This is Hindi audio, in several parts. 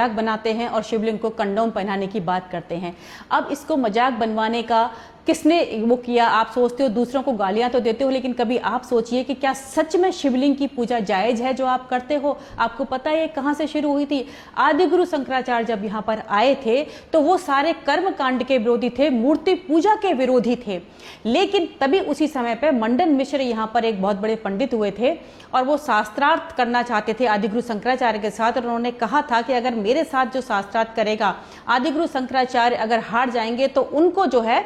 मजाक बनाते हैं और शिवलिंग को कंडोम पहनाने की बात करते हैं। अब इसको मजाक बनवाने का किसने वो किया? आप सोचते हो दूसरों को गालियां तो देते हो, लेकिन कभी आप सोचिए कि क्या सच में शिवलिंग की पूजा जायज है जो आप करते हो? आपको पता है कहां से शुरू हुई थी? आदि गुरु शंकराचार्य जब यहाँ पर आए थे तो वो सारे कर्म कांड के विरोधी थे, मूर्ति पूजा के विरोधी थे। लेकिन तभी उसी समय पर मंडन मिश्र यहाँ पर एक बहुत बड़े पंडित हुए थे और वो शास्त्रार्थ करना चाहते थे आदि गुरु शंकराचार्य के साथ। और उन्होंने कहा था कि अगर मेरे साथ जो शास्त्रार्थ करेगा, आदि गुरु शंकराचार्य अगर हार जाएंगे तो उनको जो है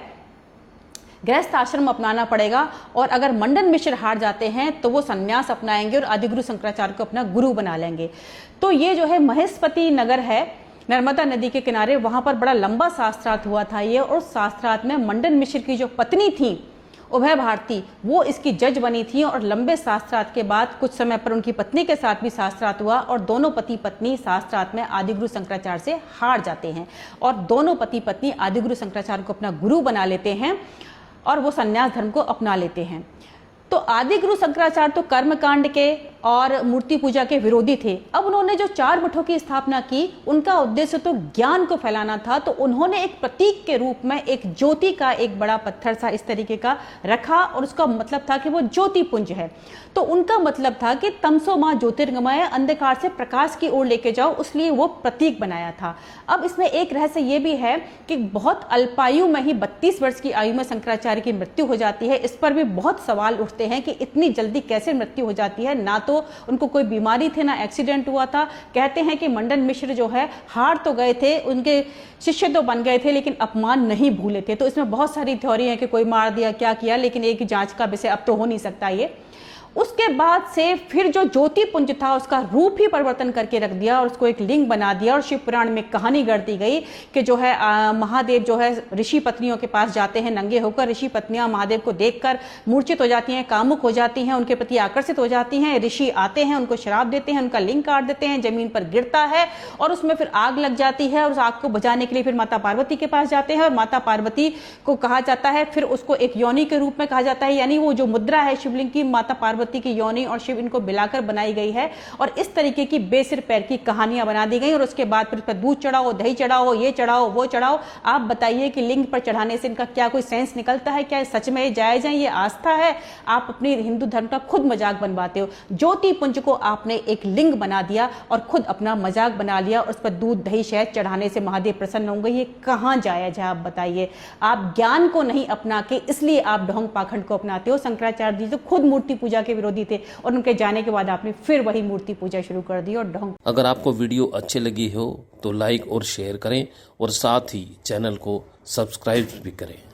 गृहस्थ आश्रम अपनाना पड़ेगा, और अगर मंडन मिश्र हार जाते हैं तो वो संन्यास अपनाएंगे और आदि गुरु शंकराचार्य को अपना गुरु बना लेंगे। तो ये जो है महेशपति नगर है नर्मदा नदी के किनारे, वहां पर बड़ा लंबा शास्त्रार्थ हुआ था ये। और शास्त्रार्थ में मंडन मिश्र की जो पत्नी थी उभय भारती, वो इसकी जज बनी थी। और लंबे शास्त्रार्थ के बाद कुछ समय पर उनकी पत्नी के साथ भी शास्त्रार्थ हुआ और दोनों पति पत्नी शास्त्रार्थ में आदि गुरु शंकराचार्य से हार जाते हैं और दोनों पति पत्नी आदि गुरु शंकराचार्य को अपना गुरु बना लेते हैं और वो संन्यास धर्म को अपना लेते हैं। तो आदि गुरु शंकराचार्य तो कर्मकांड के और मूर्ति पूजा के विरोधी थे। अब उन्होंने जो 4 मठों की स्थापना की, उनका उद्देश्य तो ज्ञान को फैलाना था। तो उन्होंने एक प्रतीक के रूप में एक ज्योति का एक बड़ा पत्थर सा इस तरीके का रखा और उसका मतलब था कि वो ज्योति पुंज है। तो उनका मतलब था कि तमसो मां ज्योतिर्गमय, अंधकार से प्रकाश की ओर लेके जाओ, इसलिए वो प्रतीक बनाया था। अब इसमें एक रहस्य ये भी है कि बहुत अल्पायु में ही 32 वर्ष की आयु में शंकराचार्य की मृत्यु हो जाती है। इस पर भी बहुत सवाल उठते हैं कि इतनी जल्दी कैसे मृत्यु हो जाती है। ना तो उनको कोई बीमारी थी, ना एक्सीडेंट हुआ था। कहते हैं कि मंडन मिश्र जो है हार तो गए थे, उनके शिष्य तो बन गए थे, लेकिन अपमान नहीं भूले थे। तो इसमें बहुत सारी थ्योरी है कि कोई मार दिया, क्या किया, लेकिन एक जांच का विषय अब तो हो नहीं सकता ये। उसके बाद से फिर जो ज्योति पुंज था उसका रूप ही परिवर्तन करके रख दिया और उसको एक लिंग बना दिया। और शिव पुराण में कहानी गढ़ दी गई कि जो है महादेव जो है ऋषि पत्नियों के पास जाते हैं नंगे होकर। ऋषि पत्नियां महादेव को देखकर मूर्छित हो जाती हैं, कामुक हो जाती हैं, उनके प्रति आकर्षित हो जाती हैं। ऋषि आते हैं, उनको श्राप देते हैं, उनका लिंग काट देते हैं, जमीन पर गिरता है और उसमें फिर आग लग जाती है। और उस आग को बुझाने के लिए फिर माता पार्वती के पास जाते हैं और माता पार्वती को कहा जाता है, फिर उसको एक योनि के रूप में कहा जाता है। यानी वो जो मुद्रा है शिवलिंग की, माता पार्वती की योनि और शिव इनको मिलाकर बनाई गई है। और इस तरीके की बेसिर पैर की कहानियां बना दी गई। और उसके बाद फिर दूध चढ़ाओ, दही चढ़ाओ, ये चढ़ाओ, वो चढ़ाओ। आप बताइए कि लिंग पर चढ़ाने से इनका क्या कोई सेंस निकलता है? क्या सच में जायज है? ये आस्था है? आप अपनी हिंदू धर्म का खुद मजाक बनवाते हो। ज्योति पुंज को आपने एक लिंग बना दिया और खुद अपना मजाक बना लिया। उस पर दूध दही शहद चढ़ाने से महादेव प्रसन्न होंगे। ये कहां जायज है? आप बताइए। आप ज्ञान को नहीं अपना के इसलिए आप ढोंग पाखंड को अपनाते हो। शंकराचार्य जी तो खुद मूर्ति पूजा के विरोधी थे और उनके जाने के बाद आपने फिर वही मूर्ति पूजा शुरू कर दी और ढोंग। अगर आपको वीडियो अच्छी लगी हो तो लाइक और शेयर करें और साथ ही चैनल को सब्सक्राइब भी करें।